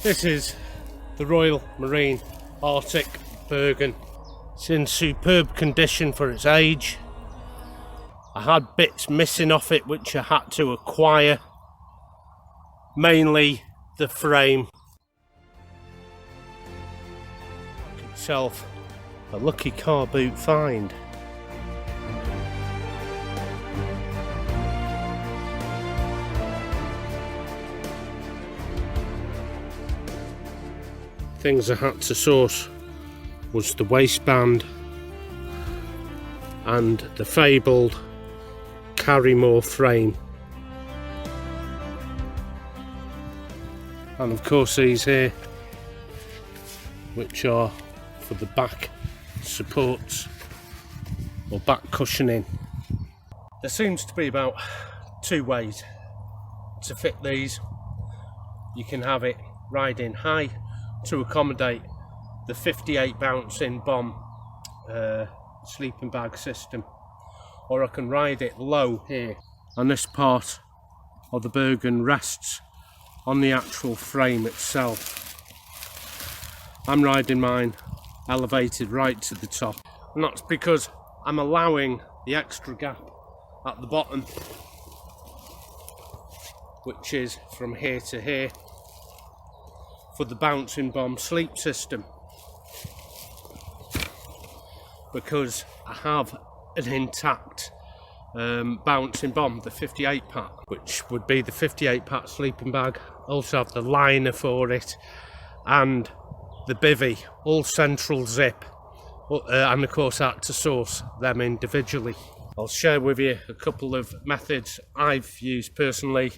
This is the Royal Marine Arctic Bergen. It's in superb condition for its age. I had bits missing off it which I had to acquire, mainly the frame. Itself a lucky car boot find. Things I had to source was the waistband and the fabled Carrymore frame, and of course these here, which are for the back supports or back cushioning. There seems to be about 2 ways to fit these. You can have it riding high to accommodate the 58 bouncing bomb sleeping bag system, or I can ride it low here, and this part of the Bergen rests on the actual frame itself. I'm riding mine elevated right to the top, and that's because I'm allowing the extra gap at the bottom, which is from here to here, for the bouncing bomb sleep system, because I have an intact bouncing bomb, the 58 pack, which would be the 58 pack sleeping bag. Also have the liner for it and the bivvy, all central zip, and of course I had to source them individually. I'll share with you a couple of methods I've used personally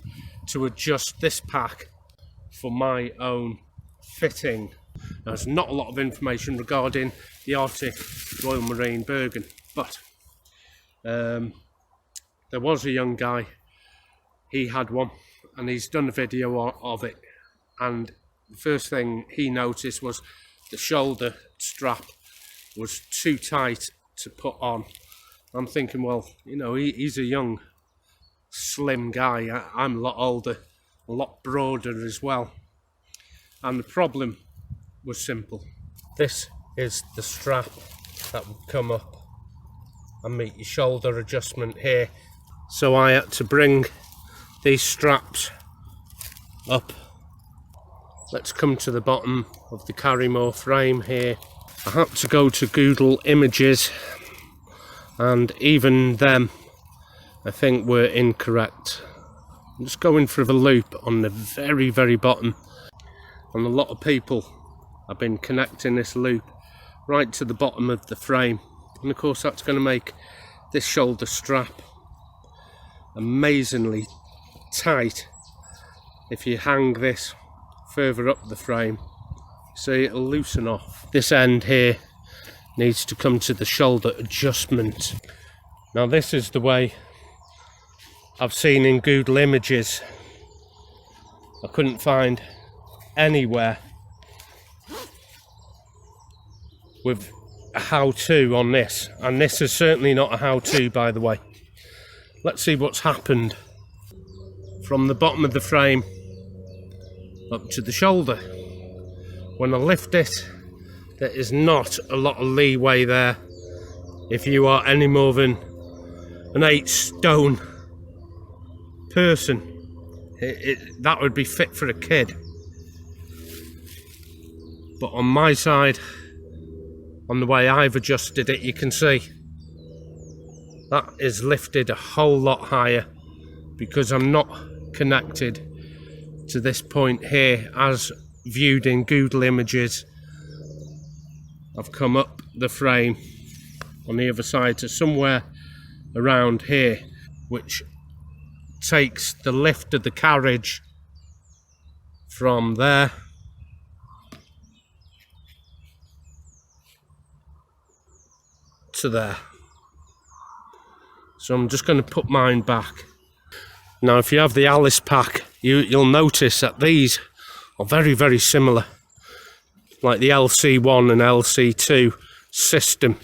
to adjust this pack for my own fitting. There's not a lot of information regarding the Arctic Royal Marine Bergen, but there was a young guy, he had one, and he's done a video of it, and the first thing he noticed was the shoulder strap was too tight to put on. I'm thinking, well, you know, he's a young, slim guy. I'm a lot older, a lot broader as well. And the problem was simple. This is the strap that would come up and meet your shoulder adjustment here. So I had to bring these straps up. Let's come to the bottom of the Carrymore frame here. I had to go to Google Images, and even them I think were incorrect. I'm just going for the loop on the very, very bottom, and a lot of people have been connecting this loop right to the bottom of the frame, and of course that's going to make this shoulder strap amazingly tight if you hang this further up the frame, so it'll loosen off. This end here needs to come to the shoulder adjustment. Now this is the way I've seen in Google Images. I couldn't find anywhere with a how-to on this, and this is certainly not a how-to, by the way. Let's see what's happened from the bottom of the frame up to the shoulder. When I lift it, there is not a lot of leeway there. If you are any more than an 8 stone person, that would be fit for a kid. But on my side, on the way I've adjusted it, you can see that is lifted a whole lot higher because I'm not connected to this point here as viewed in Google Images. I've come up the frame on the other side to somewhere around here, which takes the lift of the carriage from there to there. So I'm just going to put mine back. Now if you have the Alice pack, you'll notice that these are very, very similar, like the LC1 and LC2 system.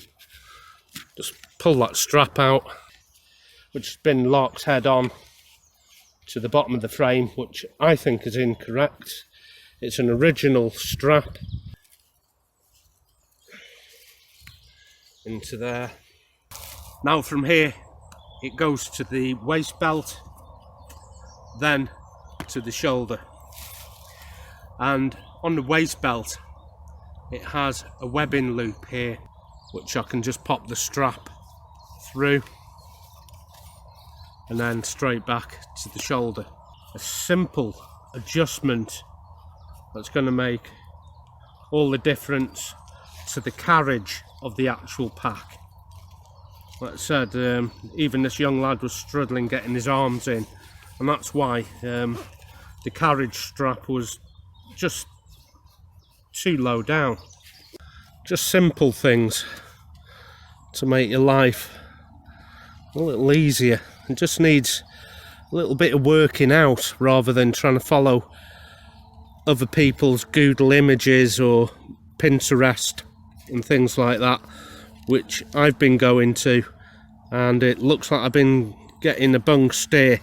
Just pull that strap out, which has been locked head on to the bottom of the frame, which I think is incorrect. It's an original strap into there. Now from here it goes to the waist belt, then to the shoulder, and on the waist belt it has a webbing loop here, which I can just pop the strap through and then straight back to the shoulder. A simple adjustment that's going to make all the difference to the carriage of the actual pack. Like I said, even this young lad was struggling getting his arms in, and that's why the carriage strap was just too low down. Just simple things to make your life a little easier. It just needs a little bit of working out rather than trying to follow other people's Google images or Pinterest and things like that, which I've been going to, and it looks like I've been getting a bung steer.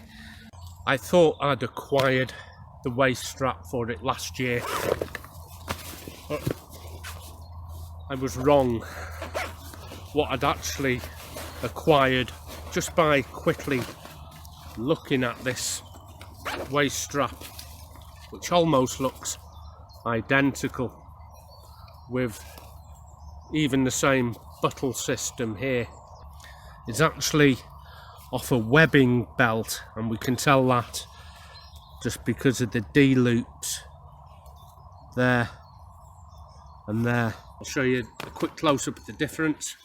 I thought I'd acquired the waist strap for it last year, but I was wrong. What I'd actually acquired, just by quickly looking at this waist strap, which almost looks identical, with even the same buttle system here, is actually off a webbing belt, and we can tell that just because of the D loops there and there. I'll show you a quick close-up of the difference.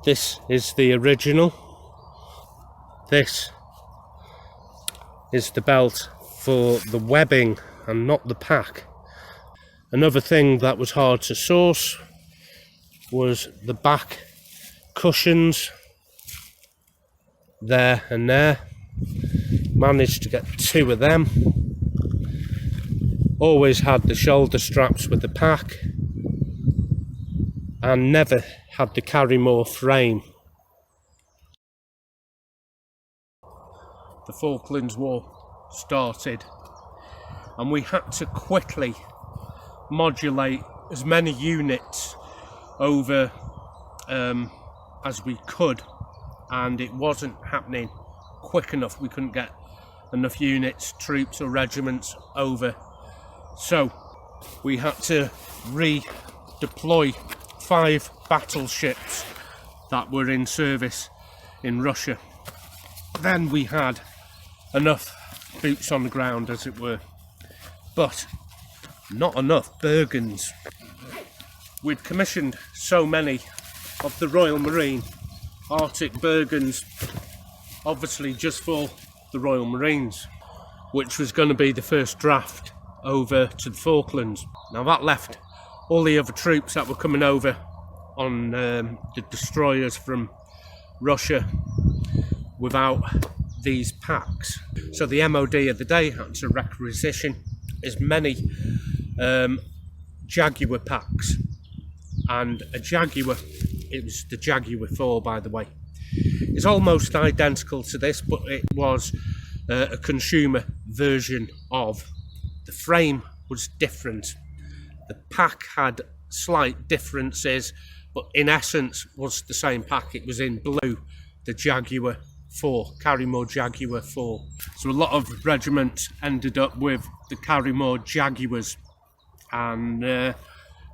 This is the original. This is the belt for the webbing and not the pack. Another thing that was hard to source was the back cushions there and there. Managed to get 2 of them. Always had the shoulder straps with the pack, and never had the Carrymore frame. The Falklands War started, and we had to quickly modulate as many units over as we could, and it wasn't happening quick enough. We couldn't get enough units, troops or regiments over, so we had to redeploy 5 battleships that were in service in Russia. Then we had enough boots on the ground, as it were, but not enough Bergens. We'd commissioned so many of the Royal Marine Arctic Bergens, obviously just for the Royal Marines, which was going to be the first draft over to the Falklands. Now that left all the other troops that were coming over on the destroyers from Russia without these packs. So the MOD of the day had to requisition as many Jaguar packs, and a Jaguar, it was the Jaguar 4 by the way, is almost identical to this, but it was a consumer version of. The frame was different, the pack had slight differences, but in essence was the same pack. It was in blue, the Jaguar 4, Carrymore Jaguar 4. So a lot of regiments ended up with the Carrymore Jaguars, and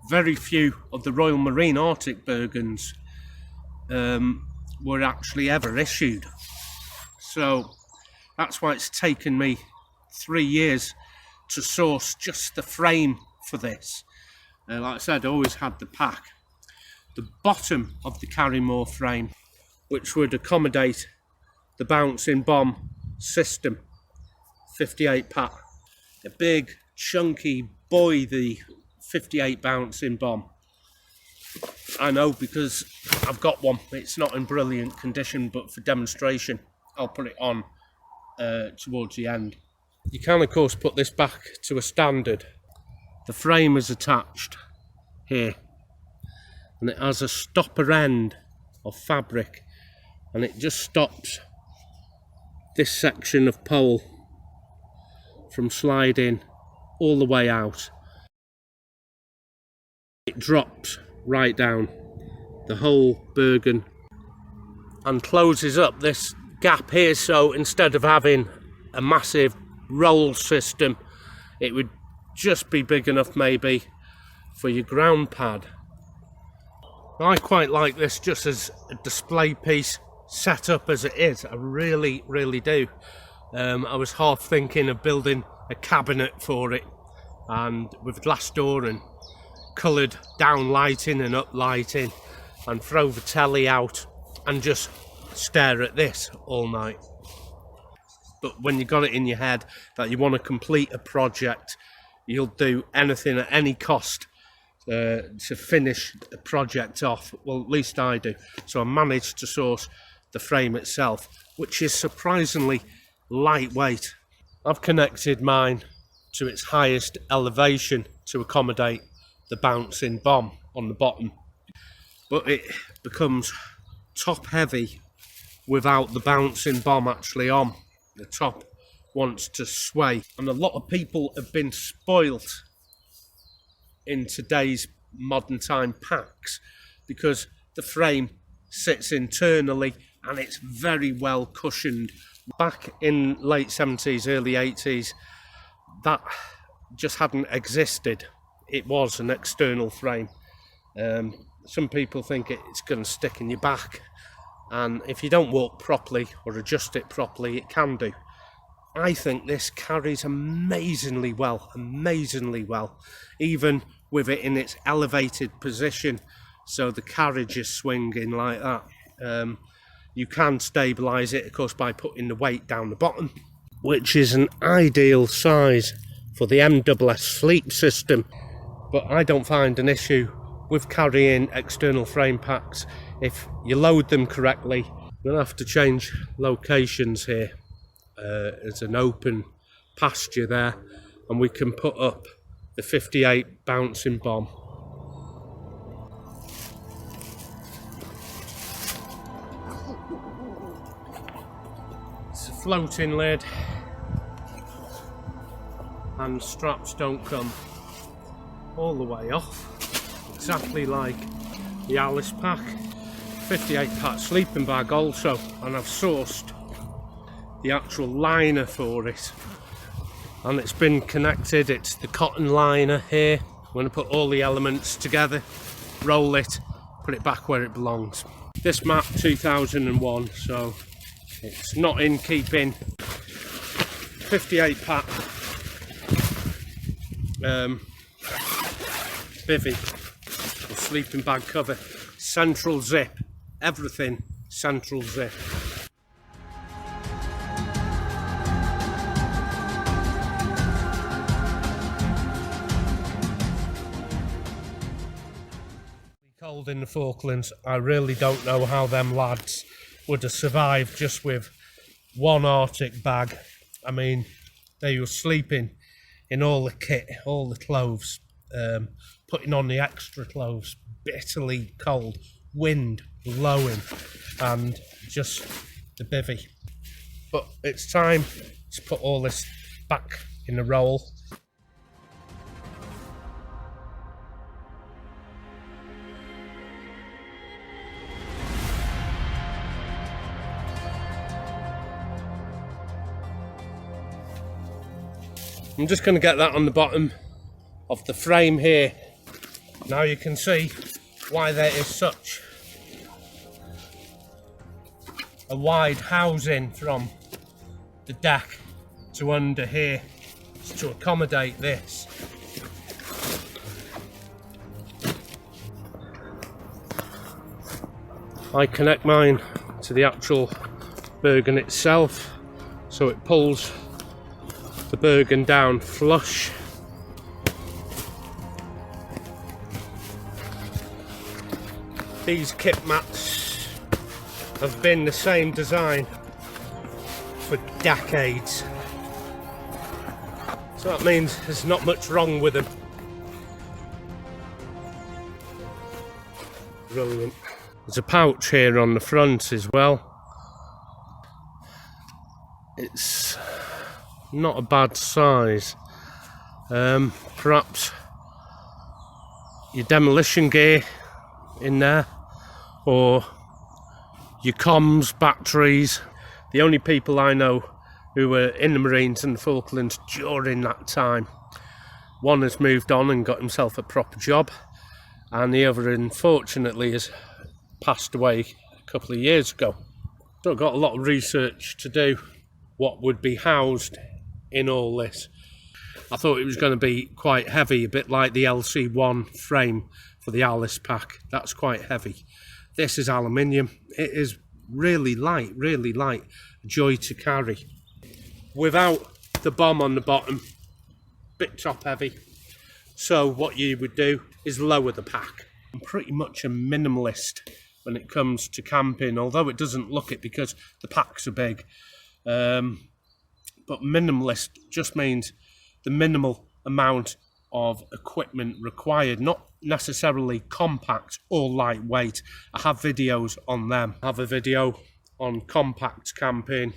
very few of the Royal Marine Arctic Bergens were actually ever issued. So that's why it's taken me 3 years to source just the frame for this. Like I said, I always had the pack. The bottom of the Carrymore frame, which would accommodate the bouncing bomb system, 58 pack. A big chunky boy, the 58 bouncing bomb. I know because I've got one. It's not in brilliant condition, but for demonstration I'll put it on towards the end. You can of course put this back to a standard. The frame is attached here, and it has a stopper end of fabric, and it just stops this section of pole from sliding all the way out. It drops right down the whole Bergen and closes up this gap here, so instead of having a massive roll system, it would just be big enough maybe for your ground pad. I quite like this just as a display piece, set up as it is. I really do. I was half thinking of building a cabinet for it, and with glass door and coloured down lighting and up lighting, and throw the telly out and just stare at this all night. But when you got it in your head that you want to complete a project, you'll do anything at any cost to finish the project off. Well, at least I do. So I managed to source the frame itself, which is surprisingly lightweight. I've connected mine to its highest elevation to accommodate the bouncing bomb on the bottom, but it becomes top heavy without the bouncing bomb actually on. The top wants to sway, and a lot of people have been spoilt in today's modern time packs because the frame sits internally and it's very well cushioned. Back in late 70s, early 80s, that just hadn't existed. It was an external frame. Some people think it's going to stick in your back, and if you don't walk properly or adjust it properly, it can do. I think this carries amazingly well, even with it in its elevated position, so the carriage is swinging like that. You can stabilise it, of course, by putting the weight down the bottom, which is an ideal size for the MSS sleep system. But I don't find an issue with carrying external frame packs if you load them correctly. We'll have to change locations here. There's an open pasture there, and we can put up the 58 bouncing bomb. It's a floating lid, and straps don't come all the way off, exactly like the Alice pack. 58 pack sleeping bag also, and I've sourced the actual liner for it, and it's been connected. It's the cotton liner here. I'm going to put all the elements together, roll it, put it back where it belongs. This map 2001, so it's not in keeping. 58 pack bivvy, the sleeping bag cover, central zip, everything central zip. Cold in the Falklands. I really don't know how them lads would have survived just with one Arctic bag. I mean, they were sleeping in all the kit, all the clothes, putting on the extra clothes, bitterly cold, wind blowing, and just the bivvy. But it's time to put all this back in the roll. I'm just going to get that on the bottom of the frame here. Now you can see why there is such a wide housing from the deck to under here. It's to accommodate this. I connect mine to the actual Bergen itself, so it pulls the Bergen down flush. These kit mats have been the same design for decades, so that means there's not much wrong with them. Brilliant. There's a pouch here on the front as well. It's not a bad size. Perhaps your demolition gear in there, or your comms, batteries. The only people I know who were in the Marines and the Falklands during that time, one has moved on and got himself a proper job, and the other unfortunately has passed away a couple of years ago. So I've got a lot of research to do, what would be housed in all this. I thought it was going to be quite heavy, a bit like the LC1 frame for the Alice pack. That's quite heavy. This is aluminium. It is really light, a joy to carry. Without the bomb on the bottom, bit top heavy. So what you would do is lower the pack. I'm pretty much a minimalist when it comes to camping, although it doesn't look it because the packs are big. But minimalist just means the minimal amount of equipment required, not necessarily compact or lightweight. I have videos on them. I have a video on compact camping,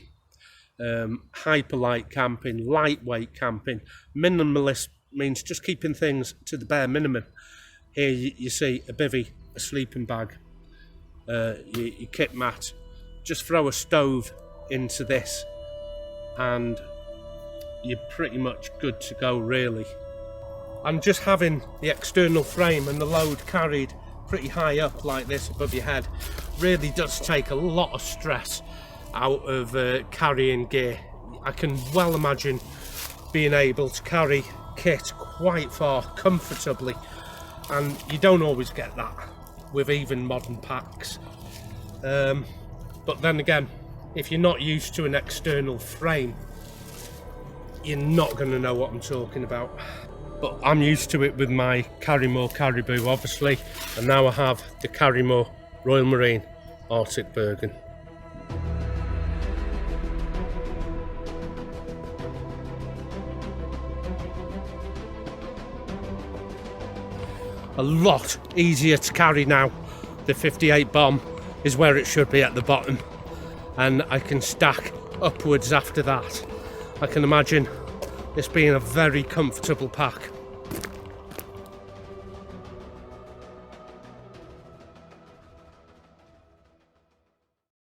hyperlight camping, lightweight camping. Minimalist means just keeping things to the bare minimum. Here you see a bivvy, a sleeping bag, your kit mat. Just throw a stove into this and you're pretty much good to go, really. And just having the external frame and the load carried pretty high up like this above your head really does take a lot of stress out of carrying gear. I can well imagine being able to carry kit quite far comfortably, and you don't always get that with even modern packs. But then again, if you're not used to an external frame, you're not going to know what I'm talking about. But I'm used to it with my Carrymore Caribou, obviously, and now I have the Carrymore Royal Marine Arctic Bergen. A lot easier to carry now. The 58 bomb is where it should be, at the bottom, and I can stack upwards after that. I can imagine this being a very comfortable pack.